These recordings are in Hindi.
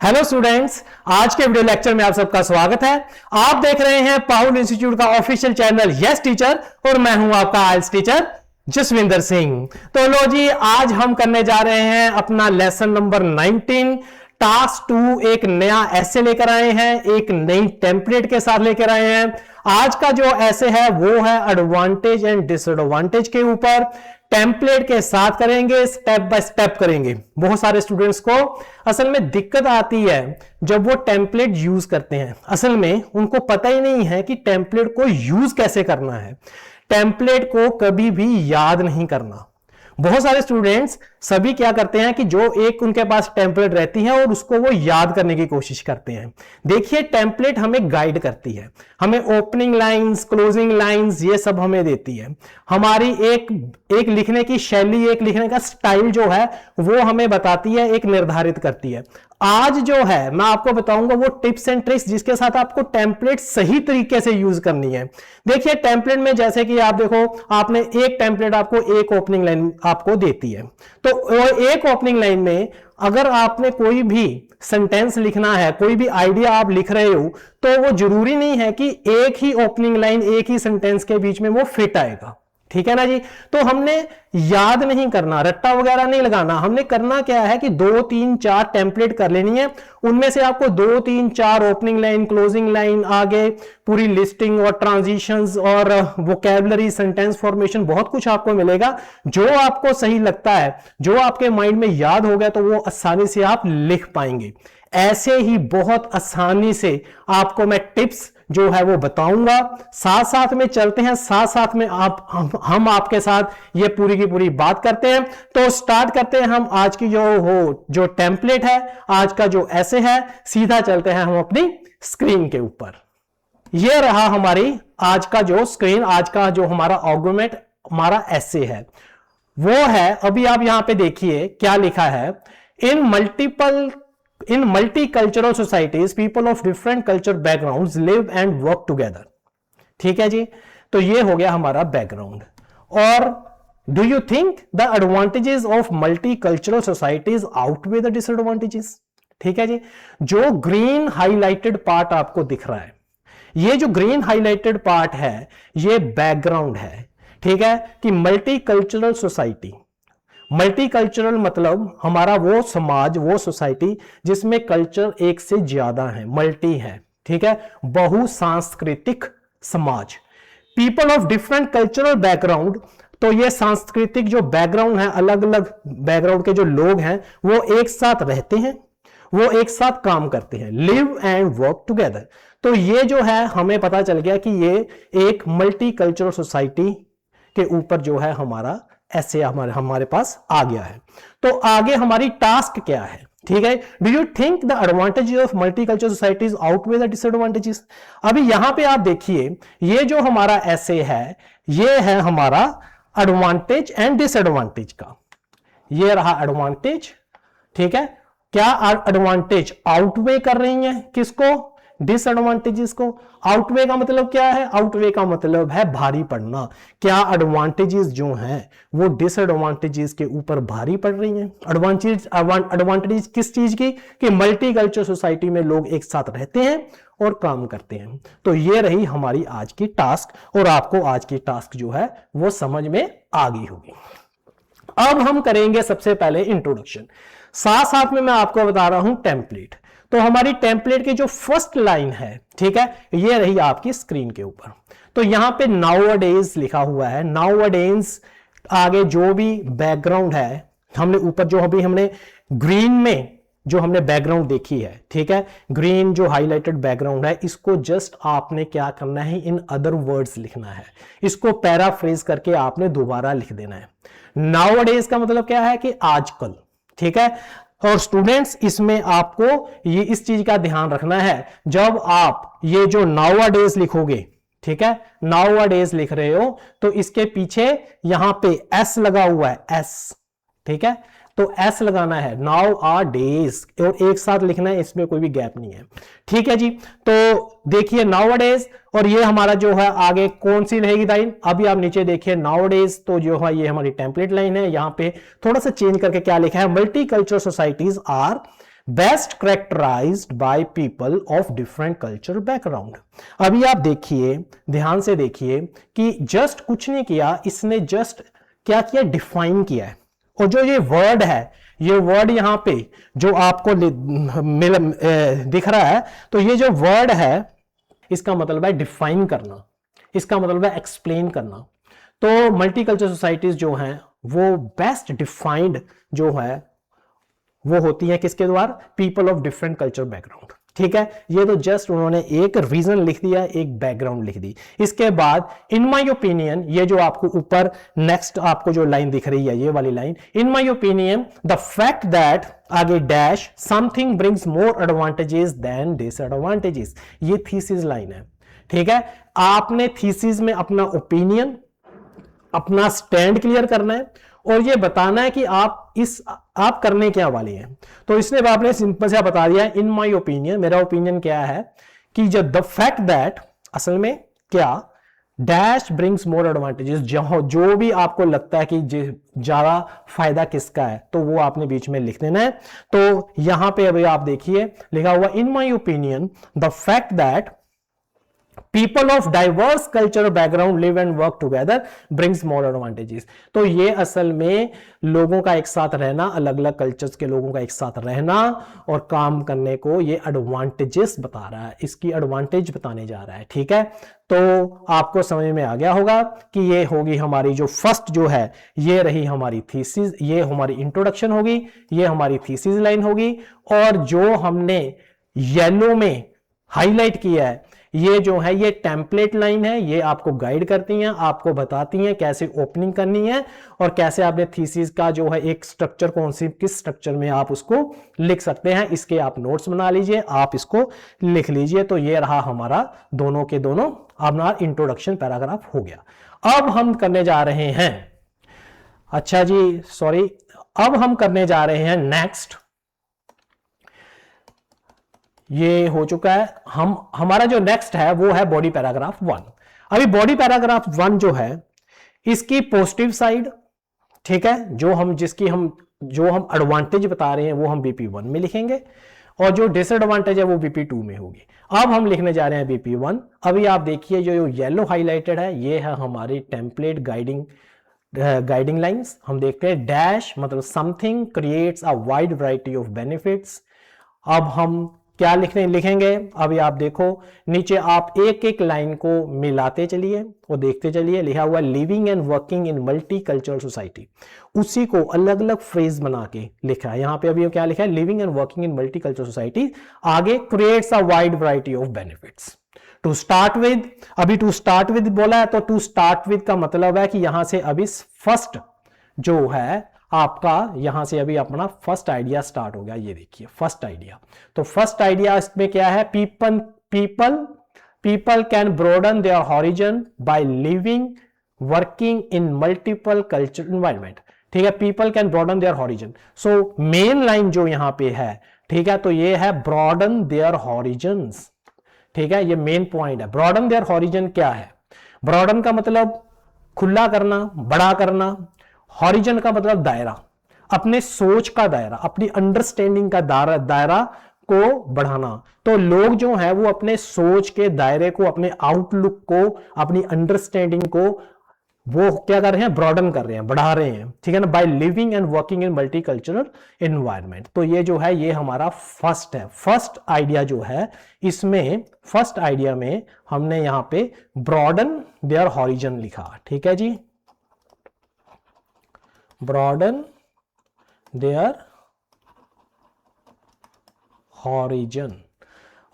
हेलो स्टूडेंट्स, आज के वीडियो लेक्चर में आप सबका स्वागत है। आप देख रहे हैं पाहुल इंस्टीट्यूट का ऑफिशियल चैनल यस टीचर और मैं हूं आपका आइल्स टीचर जसविंदर सिंह। तो लो जी, आज हम करने जा रहे हैं अपना लेसन नंबर 19 टास्क 2। एक नया ऐसे लेकर आए हैं, एक नई टेम्पलेट के साथ लेकर आए हैं। आज का जो ऐसे है वो है एडवांटेज एंड डिसएडवांटेज के ऊपर। टेम्पलेट के साथ करेंगे, स्टेप बाय स्टेप करेंगे। बहुत सारे स्टूडेंट्स को असल में दिक्कत आती है जब वो टेम्पलेट यूज करते हैं। असल में उनको पता ही नहीं है कि टेम्पलेट को यूज कैसे करना है। टेम्पलेट को कभी भी याद नहीं करना। बहुत सारे स्टूडेंट्स सभी क्या करते हैं कि जो एक उनके पास टेम्पलेट रहती है और उसको वो याद करने की कोशिश करते हैं। देखिए, टेम्पलेट हमें गाइड करती है, हमें ओपनिंग लाइंस, क्लोजिंग लाइंस ये सब हमें देती है। हमारी एक लिखने की शैली, एक लिखने का स्टाइल जो है वो हमें बताती है, एक निर्धारित करती है। आज जो है मैं आपको बताऊंगा वो टिप्स एंड ट्रिक्स जिसके साथ आपको टेम्पलेट सही तरीके से यूज करनी है। देखिए, टेम्पलेट में जैसे कि आप देखो, आपने एक टेम्पलेट आपको एक ओपनिंग लाइन आपको देती है। तो एक ओपनिंग लाइन में अगर आपने कोई भी सेंटेंस लिखना है, कोई भी आइडिया आप लिख रहे हो, तो वो जरूरी नहीं है कि एक ही ओपनिंग लाइन एक ही सेंटेंस के बीच में वो फिट आएगा। ठीक है ना जी। तो हमने याद नहीं करना, रट्टा वगैरह नहीं लगाना। हमने करना क्या है कि 2, 3, 4 टेम्पलेट कर लेनी है। उनमें से आपको 2, 3, 4 ओपनिंग लाइन, क्लोजिंग लाइन, आगे पूरी लिस्टिंग और ट्रांजिशंस और वोकैबुलरी, सेंटेंस फॉर्मेशन, बहुत कुछ आपको मिलेगा। जो आपको सही लगता है, जो आपके माइंड में याद हो गया, तो वो आसानी से आप लिख पाएंगे। ऐसे ही बहुत आसानी से आपको मैं टिप्स जो है वो बताऊंगा। साथ साथ में चलते हैं, साथ साथ में हम आपके साथ ये पूरी की पूरी बात करते हैं। तो स्टार्ट करते हैं हम आज की जो टेम्पलेट है, आज का जो ऐसे है। सीधा चलते हैं हम अपनी स्क्रीन के ऊपर। ये रहा हमारी आज का जो स्क्रीन, आज का जो हमारा आर्गुमेंट, हमारा ऐसे है वो है। अभी आप यहां पे देखिए क्या लिखा है। In multicultural societies, people of different culture backgrounds live and work together. ठीक है जी। तो ये हो गया हमारा बैकग्राउंड। और do you think the advantages of multicultural societies outweigh the disadvantages? ठीक है जी। जो ग्रीन हाईलाइटेड पार्ट आपको दिख रहा है, ये जो ग्रीन हाईलाइटेड पार्ट है ये बैकग्राउंड है। ठीक है कि मल्टीकल्चरल सोसाइटी, मल्टीकल्चरल मतलब हमारा वो समाज, वो सोसाइटी जिसमें कल्चर एक से ज्यादा है, मल्टी है। ठीक है, बहुसांस्कृतिक समाज। People of different cultural background, तो ये सांस्कृतिक जो बैकग्राउंड है, अलग अलग बैकग्राउंड के जो लोग हैं वो एक साथ रहते हैं, वो एक साथ काम करते हैं। Live and work together. तो ये जो है हमें पता चल गया कि ये एक मल्टी कल्चरल सोसाइटी के ऊपर जो है हमारा ऐसे हमारे पास आ गया है। तो आगे हमारी टास्क क्या है? ठीक है, do you think the advantages of multicultural societies outweigh the disadvantages? अभी यहां पे आप देखिए, ये जो हमारा ऐसे है ये है हमारा एडवांटेज एंड डिसएडवांटेज का। ये रहा एडवांटेज। ठीक है, क्या एडवांटेज आउटवे कर रही है किसको? डिसएडवांटेजेस को। आउटवे का मतलब क्या है? आउटवे का मतलब है भारी पड़ना। क्या एडवांटेजेस जो हैं वो डिसएडवांटेजेस के ऊपर भारी पड़ रही हैं? एडवांटेज किस चीज की? कि मल्टीकल्चरल सोसाइटी में लोग एक साथ रहते हैं और काम करते हैं। तो ये रही हमारी आज की टास्क, और आपको आज की टास्क जो है वो समझ में आ गई होगी। अब हम करेंगे सबसे पहले इंट्रोडक्शन, साथ साथ में मैं आपको बता रहा हूं टेम्पलेट। तो हमारी टेम्पलेट की जो फर्स्ट लाइन है, ठीक है, ये रही आपकी स्क्रीन के ऊपर। तो यहां पे नाउअडेज लिखा हुआ है। नाउअडेज आगे जो भी बैकग्राउंड है, हमने ऊपर जो अभी हमने ग्रीन में जो हमने बैकग्राउंड देखी है, ठीक है, ग्रीन जो हाईलाइटेड बैकग्राउंड है, इसको जस्ट आपने क्या करना है, इन अदर वर्ड्स लिखना है। इसको पैराफ्रेज करके आपने दोबारा लिख देना है। नाउअडेज का मतलब क्या है कि आजकल। ठीक है, और स्टूडेंट्स इसमें आपको ये इस चीज का ध्यान रखना है, जब आप ये जो नाउअडेज लिखोगे, ठीक है, नाउअडेज लिख रहे हो तो इसके पीछे यहां पे एस लगा हुआ है, एस। ठीक है, तो एस लगाना है, नाउ आर डेज, और एक साथ लिखना है, इसमें कोई भी गैप नहीं है। ठीक है जी। तो देखिए नाउअडेज, और ये हमारा जो है आगे कौन सी रहेगी लाइन? अभी आप नीचे देखिए नाउअडेज, तो जो है ये हमारी टेम्पलेट लाइन है। यहां पे थोड़ा सा चेंज करके क्या लिखा है? Multicultural societies are best characterized by people of different culture background. अभी आप देखिए, ध्यान से देखिए कि जस्ट कुछ नहीं किया, इसने जस्ट क्या किया, डिफाइन किया है। और जो ये वर्ड है, ये वर्ड यहां पे जो आपको दिख रहा है, तो ये जो वर्ड है इसका मतलब है डिफाइन करना, इसका मतलब है एक्सप्लेन करना। तो मल्टीकल्चर सोसाइटीज जो हैं वो बेस्ट डिफाइंड जो है वो होती है किसके द्वारा, people of different culture background. ठीक है, ये तो जस्ट उन्होंने एक रीजन लिख दिया, एक बैकग्राउंड लिख दी। इसके बाद इन माय ओपिनियन, ये जो आपको ऊपर नेक्स्ट आपको जो लाइन दिख रही है, ये वाली line, in my opinion the fact that आगे dash something brings more advantages than disadvantages, ये थीसिस लाइन है। ठीक है, आपने थीसिस में अपना ओपिनियन, अपना स्टैंड क्लियर करना है और ये बताना है कि आप करने क्या वाले हैं। तो इसने आपने सिंपल से बता दिया, इन माय ओपिनियन, मेरा ओपिनियन क्या है कि जो द फैक्ट दैट, असल में क्या, डैश ब्रिंग्स मोर एडवांटेजेस, जो भी आपको लगता है कि ज्यादा फायदा किसका है, तो वो आपने बीच में लिख देना है। तो यहां पे अभी आप देखिए लिखा हुआ, इन my opinion the fact that people of diverse culture background live and work together brings more advantages. तो ये असल में लोगों का एक साथ रहना, अलग अलग कल्चर्स के लोगों का एक साथ रहना और काम करने को ये एडवांटेजेस बता रहा है, इसकी एडवांटेज बताने जा रहा है। ठीक है, तो आपको समझ में आ गया होगा कि ये होगी हमारी जो फर्स्ट जो है, ये रही हमारी थीसिस, ये हमारी इंट्रोडक्शन होगी, ये हमारी थीसिस लाइन होगी। और जो हमने येलो में हाईलाइट किया है, ये जो है ये टेम्पलेट लाइन है, ये आपको गाइड करती हैं, आपको बताती हैं कैसे ओपनिंग करनी है और कैसे आपने थीसिस का जो है एक स्ट्रक्चर, कौन सी किस स्ट्रक्चर में आप उसको लिख सकते हैं। इसके आप नोट्स बना लीजिए, आप इसको लिख लीजिए। तो ये रहा हमारा दोनों के दोनों अपना इंट्रोडक्शन पैराग्राफ हो गया। अब हम करने जा रहे हैं, अच्छा जी सॉरी, अब हम करने जा रहे हैं नेक्स्ट, ये हो चुका है। हमारा जो नेक्स्ट है वो है बॉडी पैराग्राफ 1। अभी बॉडी पैराग्राफ 1 जो है इसकी पॉजिटिव साइड, ठीक है, जो हम एडवांटेज बता रहे हैं वो हम बीपी 1 में लिखेंगे और जो डिसएडवांटेज है वो बीपी 2 में होगी। अब हम लिखने जा रहे हैं बीपी 1। अभी आप देखिए जो येलो हाईलाइटेड है ये है हमारी टेम्पलेट गाइडिंग लाइंस। हम देखते हैं डैश मतलब something creates a wide variety of benefits. अब हम क्या लिखेंगे, अभी आप देखो नीचे आप एक एक लाइन को मिलाते चलिए और देखते चलिए। लिखा हुआ living and working in multi cultural society, उसी को अलग अलग फ्रेज बना के लिखा है। यहां पे अभी क्या लिखा है, living and working in multi cultural society, आगे creates a wide variety of benefits. To start with, अभी टू स्टार्ट विद बोला है, तो टू स्टार्ट विद का मतलब है कि यहां से अभी फर्स्ट जो है आपका, यहां से अभी अपना फर्स्ट आइडिया स्टार्ट हो गया। ये देखिए फर्स्ट आइडिया, तो फर्स्ट आइडिया इसमें क्या है, people can broaden their horizon by living working in multiple culture environment. ठीक है, people can broaden their horizon. So main line जो यहां पे है, ठीक है, तो ये है ब्रॉडन देयर हॉरिजन्स। ठीक है, ये मेन पॉइंट है। ब्रॉडन देयर हॉरिजन क्या है, ब्रॉडन का मतलब खुला करना, बड़ा करना, हॉरिजन का मतलब दायरा, अपने सोच का दायरा, अपनी अंडरस्टैंडिंग का दायरा को बढ़ाना। तो लोग जो है वो अपने सोच के दायरे को, अपने आउटलुक को, अपनी अंडरस्टैंडिंग को वो क्या कर रहे हैं, ब्रॉडन कर रहे हैं, बढ़ा रहे हैं। ठीक है ना, by living and working in multicultural environment. तो ये जो है ये हमारा फर्स्ट है, फर्स्ट आइडिया जो है इसमें, फर्स्ट आइडिया में हमने यहां पे ब्रॉडन देयर हॉरिजन लिखा। ठीक है जी, broaden their horizon।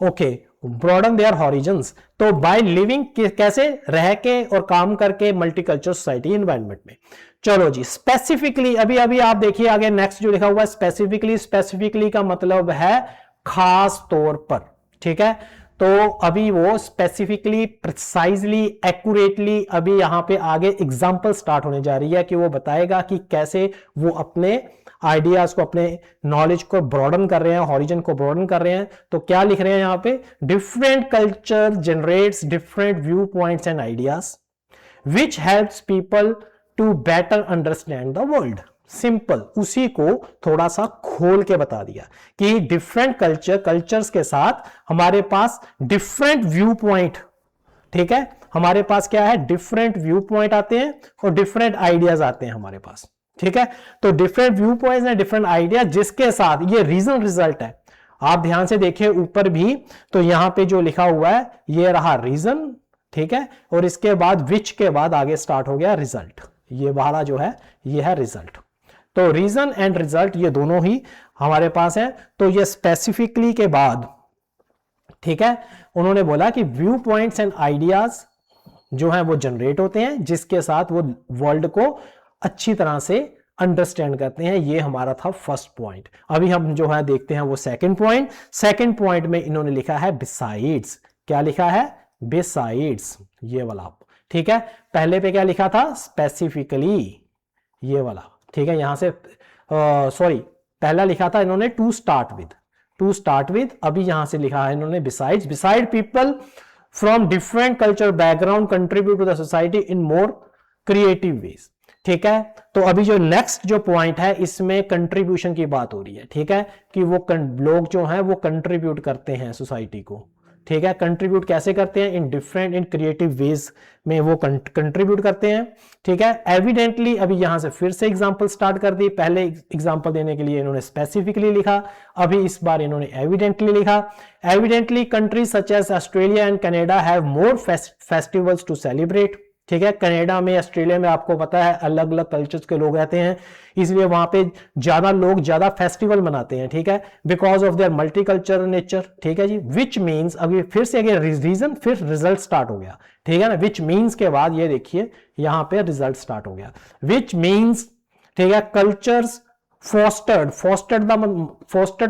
Okay, broaden their horizons। तो बाय लिविंग कैसे, रह के और काम करके मल्टीकल्चरल सोसाइटी एनवायरनमेंट में। चलो जी, स्पेसिफिकली अभी आप देखिए आगे नेक्स्ट जो लिखा हुआ है स्पेसिफिकली का मतलब है खास तौर पर। ठीक है, तो अभी वो स्पेसिफिकली, प्रिसाइजली, एक्यूरेटली, अभी यहां पे आगे एग्जांपल स्टार्ट होने जा रही है कि वो बताएगा कि कैसे वो अपने आइडियाज को, अपने नॉलेज को ब्रॉडन कर रहे हैं, हॉरिजन को ब्रॉडन कर रहे हैं। तो क्या लिख रहे हैं यहां पे, different culture generates different view points and ideas which helps people to better understand the world. Simple उसी को थोड़ा सा खोल के बता दिया कि डिफरेंट कल्चर्स के साथ हमारे पास डिफरेंट व्यू पॉइंट, ठीक है, हमारे पास क्या है, डिफरेंट व्यू पॉइंट आते हैं और डिफरेंट आइडियाज आते हैं हमारे पास, ठीक है। तो different view points and different idea, जिसके साथ ये रीजन रिजल्ट है। आप ध्यान से देखिए ऊपर भी, तो यहां पे जो लिखा हुआ है ये रहा रीजन, ठीक है, और इसके बाद विच के बाद आगे स्टार्ट हो गया रिजल्ट, ये वाला जो है ये है रिजल्ट। तो रीजन एंड रिजल्ट ये दोनों ही हमारे पास है। तो ये स्पेसिफिकली के बाद, ठीक है, उन्होंने बोला कि व्यू पॉइंट्स एंड आइडियाज जो है वो जनरेट होते हैं, जिसके साथ वो वर्ल्ड को अच्छी तरह से अंडरस्टैंड करते हैं। ये हमारा था फर्स्ट पॉइंट। अभी हम जो है देखते हैं वो सेकंड पॉइंट। सेकंड पॉइंट में इन्होंने लिखा है बिसाइड्स। क्या लिखा है, बिसाइड्स, ये वाला, ठीक है। पहले पे क्या लिखा था, स्पेसिफिकली, ये वाला, ठीक है। यहां से सॉरी, पहला लिखा था इन्होंने टू स्टार्ट विद, अभी यहां से लिखा है इन्होंने besides. Besides people from different culture background contribute to the society in more creative ways, ठीक है। तो अभी जो नेक्स्ट जो पॉइंट है इसमें कंट्रीब्यूशन की बात हो रही है, ठीक है, कि वो लोग जो हैं वो कंट्रीब्यूट करते हैं सोसाइटी को, ठीक है। कंट्रीब्यूट कैसे करते हैं, in different in creative ways में वो कंट्रीब्यूट करते हैं, ठीक है। एविडेंटली, अभी यहां से फिर से एग्जांपल स्टार्ट कर दी। पहले एग्जांपल देने के लिए इन्होंने स्पेसिफिकली लिखा, अभी इस बार इन्होंने एविडेंटली लिखा। Evidently countries such as Australia and Canada have more festivals to celebrate, ठीक है। कनाडा में, ऑस्ट्रेलिया में आपको पता है अलग अलग कल्चर्स के लोग रहते हैं, इसलिए वहां पे ज्यादा लोग ज्यादा फेस्टिवल मनाते हैं, ठीक है, because of their multicultural nature, ठीक है जी। विच मीन्स, अभी फिर से अगर रीजन फिर रिजल्ट स्टार्ट हो गया, ठीक है ना। विच मीन्स के बाद ये देखिए यहां पे रिजल्ट स्टार्ट हो गया। विच मीन्स, ठीक है, कल्चर्स फोस्टर्ड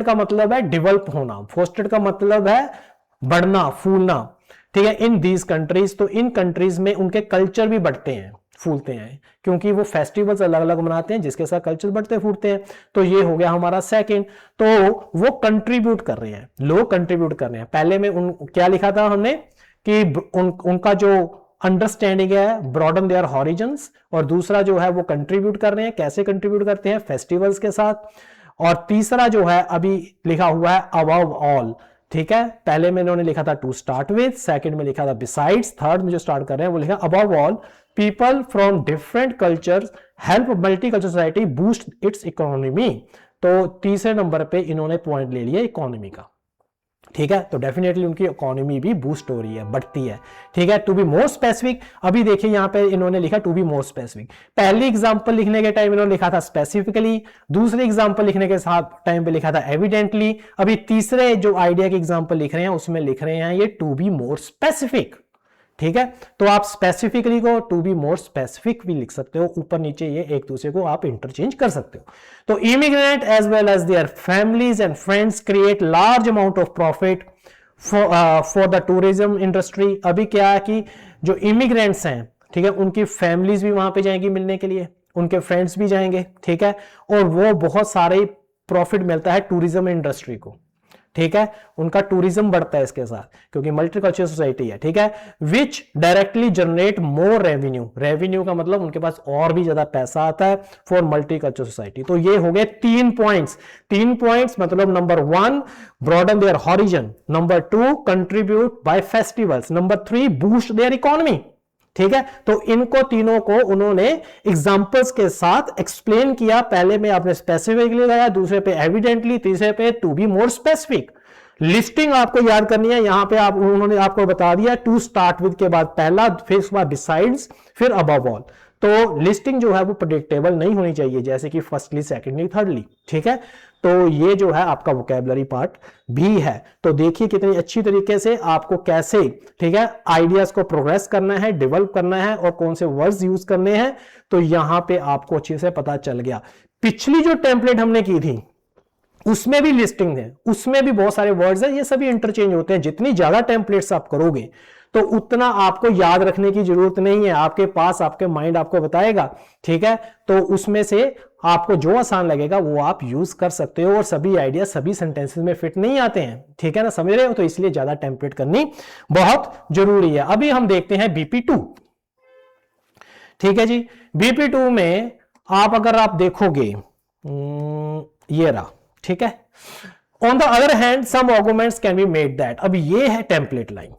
का मतलब है डेवलप होना, फोस्टर्ड का मतलब है बढ़ना, फूलना, ठीक है। इन दीज कंट्रीज, तो इन कंट्रीज में उनके कल्चर भी बढ़ते हैं, फूलते हैं, क्योंकि वो फेस्टिवल्स अलग अलग मनाते हैं जिसके साथ कल्चर बढ़ते फूलते हैं। तो ये हो गया हमारा सेकंड। तो वो कंट्रीब्यूट कर रहे हैं, लोग कंट्रीब्यूट कर रहे हैं। पहले में क्या लिखा था हमने कि उनका जो अंडरस्टैंडिंग है ब्रॉडन देयर हॉरिजन्स, और दूसरा जो है वो कंट्रीब्यूट कर रहे हैं। कैसे कंट्रीब्यूट करते हैं, फेस्टिवल्स के साथ। और तीसरा जो है अभी लिखा हुआ है अबव ऑल, ठीक है। पहले में इन्होंने लिखा था टू स्टार्ट विद, सेकंड में लिखा था बिसाइड्स, थर्ड में जो स्टार्ट कर रहे हैं वो लिखा above all people from different cultures help multi culture society boost it's economy. तो तीसरे नंबर पे इन्होंने पॉइंट ले लिया इकोनॉमी का, ठीक है। तो डेफिनेटली उनकी इकोनॉमी भी बूस्ट हो रही है, बढ़ती है, ठीक है। टू बी मोर स्पेसिफिक, अभी देखिए यहां पे इन्होंने लिखा टू बी मोर स्पेसिफिक। पहली एग्जांपल लिखने के टाइम इन्होंने लिखा था स्पेसिफिकली, दूसरी एग्जांपल लिखने के साथ टाइम पे लिखा था एविडेंटली। अभी तीसरे जो आइडिया की एग्जांपल लिख रहे हैं उसमें लिख रहे हैं ये टू बी मोर स्पेसिफिक, ठीक है। तो आप स्पेसिफिकली को टू बी मोर स्पेसिफिक भी लिख सकते हो, ऊपर नीचे ये एक दूसरे को आप इंटरचेंज कर सकते हो। तो immigrant as well as their families and friends create large amount of profit for the tourism industry. अभी क्या है कि जो इमिग्रेंट्स हैं, ठीक है, उनकी फैमिलीज भी वहां पे जाएंगी मिलने के लिए, उनके फ्रेंड्स भी जाएंगे, ठीक है, और वो बहुत सारे प्रॉफिट मिलता है टूरिज्म इंडस्ट्री को, ठीक है। उनका टूरिज्म बढ़ता है इसके साथ, क्योंकि मल्टीकल्चरल सोसाइटी है, ठीक है। विच directly generate more revenue, revenue का मतलब उनके पास और भी ज्यादा पैसा आता है फॉर मल्टीकल्चरल सोसाइटी। तो ये हो गए तीन पॉइंट्स, मतलब number 1 broaden their horizon, number 2 contribute by festivals, number 3 boost their economy, ठीक है। तो इनको तीनों को उन्होंने एग्जांपल्स के साथ एक्सप्लेन किया। पहले में आपने स्पेसिफिकली लगाया, दूसरे पे एविडेंटली, तीसरे पे to be more specific. Listing आपको याद करनी है, यहां पे उन्होंने आपको बता दिया टू स्टार्ट विद के बाद पहला, फिर उसके बाद बिसाइड्स, फिर अबव ऑल। तो लिस्टिंग जो है वो प्रेडिक्टेबल नहीं होनी चाहिए, जैसे कि फर्स्टली, सेकेंडली, थर्डली, ठीक है। तो ये जो है आपका वोकैबुलरी पार्ट भी है। तो देखिए कितनी अच्छी तरीके से आपको कैसे, ठीक है, आइडियाज को प्रोग्रेस करना है, डेवलप करना है और कौन से वर्ड्स यूज करने हैं। तो यहां पे आपको अच्छे से पता चल गया। पिछली जो टेम्पलेट हमने की थी उसमें भी लिस्टिंग है, उसमें भी बहुत सारे वर्ड्स हैं, ये सभी इंटरचेंज होते हैं। जितनी ज्यादा टेम्पलेट्स आप करोगे तो उतना आपको याद रखने की जरूरत नहीं है, आपके पास आपके माइंड आपको बताएगा, ठीक है। तो उसमें से आपको जो आसान लगेगा वो आप यूज कर सकते हो, और सभी आइडिया सभी सेंटेंसेस में फिट नहीं आते हैं, ठीक है ना, समझ रहे हो। तो इसलिए ज्यादा टेम्पलेट करनी बहुत जरूरी है। अभी हम देखते हैं BP2, ठीक है जी। BP2 में आप अगर आप देखोगे ये रहा, ठीक है। On the other hand some arguments can be made that, अब ये है टेम्पलेट लाइन,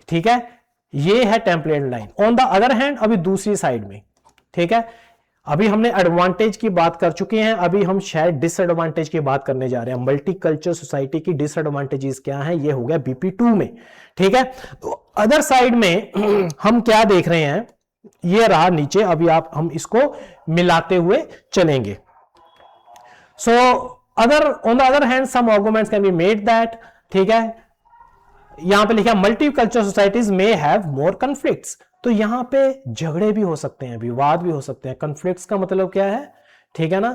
ठीक है, ये है template line. On the other hand अभी दूसरी साइड में, ठीक है, अभी हमने एडवांटेज की बात कर चुके हैं, अभी हम शायद डिसएडवांटेज की बात करने जा रहे हैं। मल्टी कल्चर सोसाइटी की डिसएडवांटेजेस क्या हैं, ये हो गया BP2 में, ठीक है। तो अदर साइड में हम क्या देख रहे हैं, ये रहा नीचे, अभी हम इसको मिलाते हुए चलेंगे। So other on the other hand some arguments can be made that, ठीक है, यहां पे लिखा multi culture societies may have more conflicts, तो यहां पे झगड़े भी हो सकते हैं, विवाद भी हो सकते हैं। कॉन्फ्लिक्ट्स का मतलब क्या है, ठीक है ना,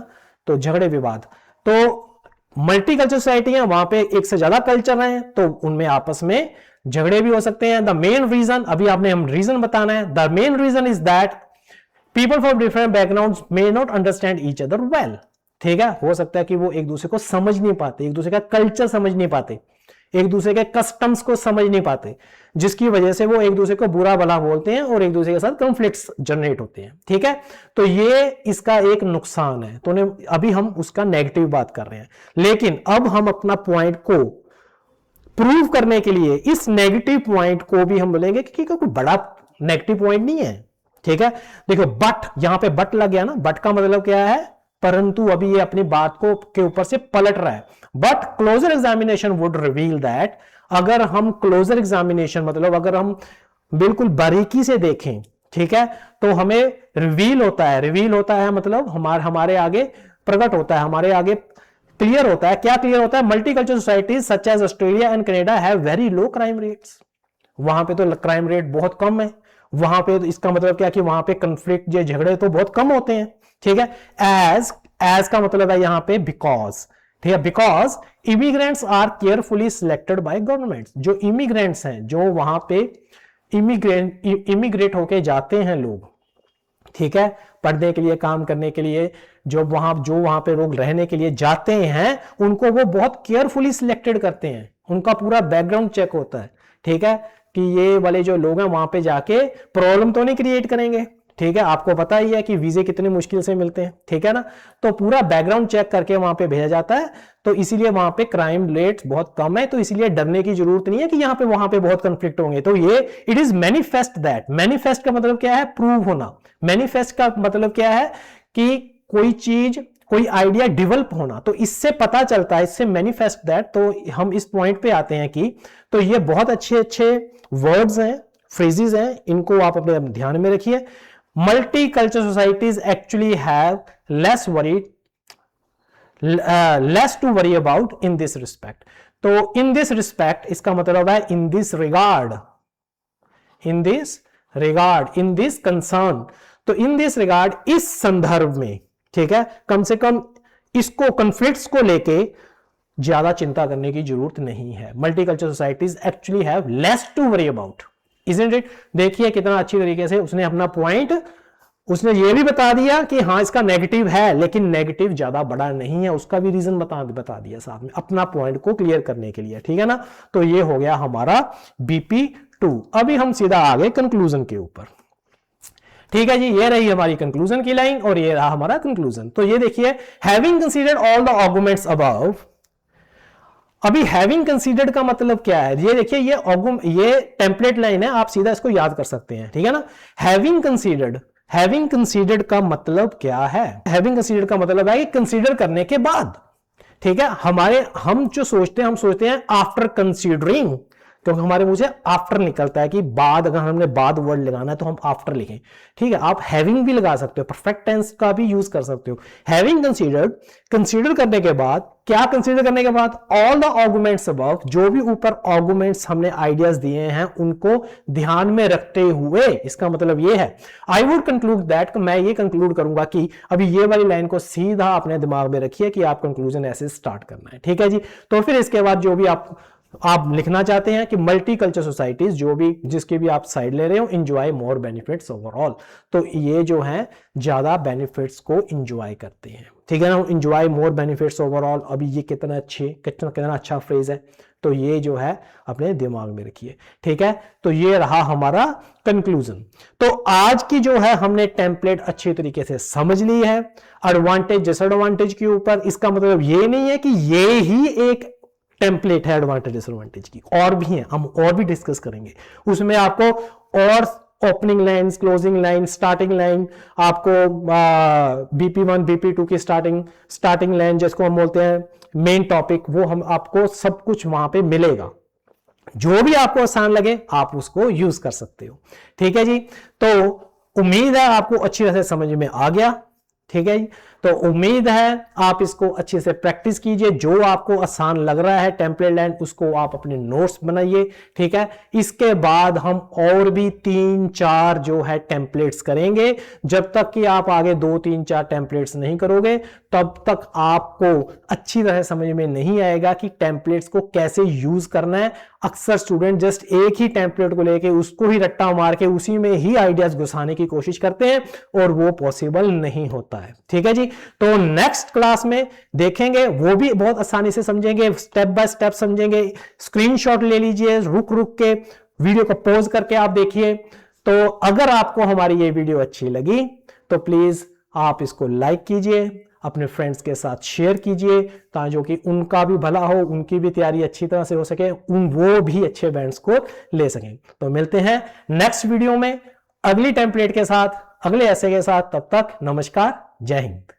तो झगड़े विवाद। तो मल्टी कल्चर सोसाइटी है, वहां पे एक से ज्यादा कल्चर हैं, तो उनमें आपस में झगड़े भी हो सकते हैं। द मेन रीजन, अभी आपने हम रीजन बताना है, the main reason is that people from different backgrounds may not understand each other well, ठीक है। हो सकता है कि वो एक दूसरे को समझ नहीं पाते, एक दूसरे का कल्चर समझ नहीं पाते, एक दूसरे के कस्टम्स को समझ नहीं पाते, जिसकी वजह से वो एक दूसरे को बुरा भला बोलते हैं और एक दूसरे के साथ कॉन्फ्लिक्ट्स जनरेट होते हैं, ठीक है। तो ये इसका एक नुकसान है। तो अभी हम उसका नेगेटिव बात कर रहे हैं, लेकिन अब हम अपना पॉइंट को प्रूव करने के लिए इस नेगेटिव पॉइंट को भी हम बोलेंगे कि कोई बड़ा नेगेटिव पॉइंट नहीं है, ठीक है। देखो बट, यहां पे बट लग गया ना, बट का मतलब क्या है, परंतु अभी ये अपनी बात को के ऊपर से पलट रहा है। But closer examination would reveal that, अगर हम क्लोजर एग्जामिनेशन मतलब अगर हम बिल्कुल बारीकी से देखें, ठीक है, तो हमें रिवील होता है, रिवील होता है मतलब हमारे आगे प्रकट होता है, हमारे आगे क्लियर होता है। क्या क्लियर होता है, multi culture societies such as Australia and Canada have very low crime rates, वहां पे तो क्राइम रेट बहुत कम है, वहां पे तो इसका मतलब क्या कि वहां पे कंफ्लिक्ट जो झगड़े तो बहुत कम होते हैं, ठीक है। एज का मतलब है यहां पे बिकॉज, ठीक है, because immigrants are carefully selected by government, जो इमिग्रेंट्स हैं, जो वहां पे इमिग्रेट होके जाते हैं लोग, ठीक है, पढ़ने के लिए, काम करने के लिए, जो वहां पे लोग रहने के लिए जाते हैं, उनको वो बहुत केयरफुली सिलेक्टेड करते हैं, उनका पूरा बैकग्राउंड चेक होता है, ठीक है, कि ये वाले जो लोग हैं वहां पे जाके प्रॉब्लम तो नहीं क्रिएट करेंगे, ठीक है। आपको पता ही है कि वीजे कितनी मुश्किल से मिलते हैं, ठीक है ना, तो पूरा बैकग्राउंड चेक करके वहां पे भेजा जाता है, तो इसीलिए वहां पे क्राइम रेट बहुत कम है, तो इसीलिए डरने की जरूरत नहीं है कि यहाँ पे वहां पे बहुत कंफ्लिक्ट होंगे। तो ये it is manifest that, manifest का मतलब क्या है, प्रूव होना, मैनिफेस्ट का मतलब क्या है कि कोई चीज, कोई आइडिया डेवलप होना, तो इससे पता चलता है, इससे मैनिफेस्ट दैट। तो हम इस पॉइंट पे आते हैं कि तो ये बहुत अच्छे अच्छे वर्ड्स हैं, फ्रेजेस हैं, इनको आप अपने ध्यान में रखिए। Multi culture societies actually have less to worry about in this respect. तो इन दिस रिस्पेक्ट इसका मतलब है in this regard, in this regard, in this concern. तो इन दिस रिगार्ड, इस संदर्भ में, ठीक है, कम से कम इसको कॉन्फ्लिक्ट्स को लेके ज्यादा चिंता करने की जरूरत नहीं है। Multi culture societies actually have less to worry about, isn't it. देखिए कितना अच्छी तरीके से उसने अपना पॉइंट, उसने ये भी बता दिया कि हाँ इसका नेगेटिव है, लेकिन नेगेटिव ज्यादा बड़ा नहीं है, उसका भी रीजन बता दिया साथ में, अपना पॉइंट को क्लियर करने के लिए, ठीक है ना। तो ये हो गया हमारा BP2। अभी हम सीधा आ गए कंक्लूजन के ऊपर, ठीक है जी। ये रही हमारी कंक्लूजन की लाइन और ये रहा हमारा कंक्लूजन। तो ये देखिए, having considered all the arguments above, अभी हैविंग कंसीडर्ड का मतलब क्या है, ये देखिए, ये टेम्पलेट लाइन है, आप सीधा इसको याद कर सकते हैं, ठीक है ना। हैविंग कंसीडर्ड का मतलब क्या है, हैविंग कंसीडर्ड का मतलब है कि कंसीडर करने के बाद, ठीक है। हम जो सोचते हैं, हम सोचते हैं आफ्टर कंसीडरिंग, क्योंकि हमारे मुंह से आफ्टर निकलता है कि बाद, अगर हमने बाद वर्ड लगाना है तो हम आफ्टर लिखें, ठीक है। आप हैविंग भी लगा सकते हो, परफेक्ट टेंस का भी यूज कर सकते हो। हैविंग कंसीडर्ड, कंसीडर करने के बाद, क्या कंसीडर करने के बाद, ऑल द आर्गुमेंट्स अबव, जो भी ऊपर आर्गुमेंट्स हमने आइडियाज दिए हैं उनको ध्यान में रखते हुए, इसका मतलब ये है, आई वुड कंक्लूड दैट, मैं ये कंक्लूड करूंगा कि, अभी ये वाली लाइन को सीधा अपने दिमाग में रखिए कि आप कंक्लूजन ऐसे स्टार्ट करना है, ठीक है जी। तो फिर इसके बाद जो भी आप लिखना चाहते हैं कि मल्टी कल्चर सोसाइटीज, जो भी जिसके भी आप साइड ले रहे हो, इंजॉय मोर बेनिफिट्स ओवरऑल, तो ये जो है ज्यादा बेनिफिट्स को इंजॉय करते हैं, ठीक है ना, इंजॉय मोर बेनिफिट्स ओवरऑल। अभी ये कितना कितना अच्छा फ्रेज है, तो ये जो है अपने दिमाग में रखिए, ठीक है। तो ये रहा हमारा कंक्लूजन। तो आज की जो है हमने टेम्पलेट अच्छी तरीके से समझ ली है, एडवांटेज डिसएडवांटेज के ऊपर। इसका मतलब ये नहीं है कि ये ही एक टेम्पलेट है एडवांटेज डिसएडवांटेज की, और भी हैं, हम और भी डिस्कस करेंगे उसमें। आपको और opening line, closing line, starting line, आपको BP1 BP2 की स्टार्टिंग लाइन जिसको हम बोलते हैं मेन टॉपिक, वो हम आपको सब कुछ वहां पे मिलेगा। जो भी आपको आसान लगे आप उसको यूज कर सकते हो, ठीक है जी। तो उम्मीद है आपको अच्छी तरह से समझ में आ गया, ठीक है जी। तो उम्मीद है आप इसको अच्छे से प्रैक्टिस कीजिए, जो आपको आसान लग रहा है टेम्पलेट लाइन उसको आप अपने नोट्स बनाइए, ठीक है। इसके बाद हम और भी 3-4 जो है टेम्पलेट्स करेंगे। जब तक कि आप आगे 2-3-4 टेम्पलेट्स नहीं करोगे तब तक आपको अच्छी तरह समझ में नहीं आएगा कि टेम्पलेट्स को कैसे यूज करना है। अक्सर स्टूडेंट जस्ट एक ही टेम्पलेट को लेके उसको ही रट्टा मार के उसी में ही आइडियाज घुसाने की कोशिश करते हैं और वो पॉसिबल नहीं होता है, ठीक है जी। तो नेक्स्ट क्लास में देखेंगे, वो भी बहुत आसानी से समझेंगे, स्टेप बाय स्टेप समझेंगे। स्क्रीनशॉट ले लीजिए, रुक रुक के वीडियो को पॉज करके आप देखिए। तो अगर आपको हमारी ये वीडियो अच्छी लगी तो प्लीज आप इसको लाइक कीजिए, अपने फ्रेंड्स के साथ शेयर कीजिए, ताकि कि उनका भी भला हो, उनकी भी तैयारी अच्छी तरह से हो सके, वो भी अच्छे बैंड स्कोर ले सकें। तो मिलते हैं नेक्स्ट वीडियो में अगली टेम्पलेट के साथ, अगले ऐसे के साथ। तब तक नमस्कार, जय हिंद।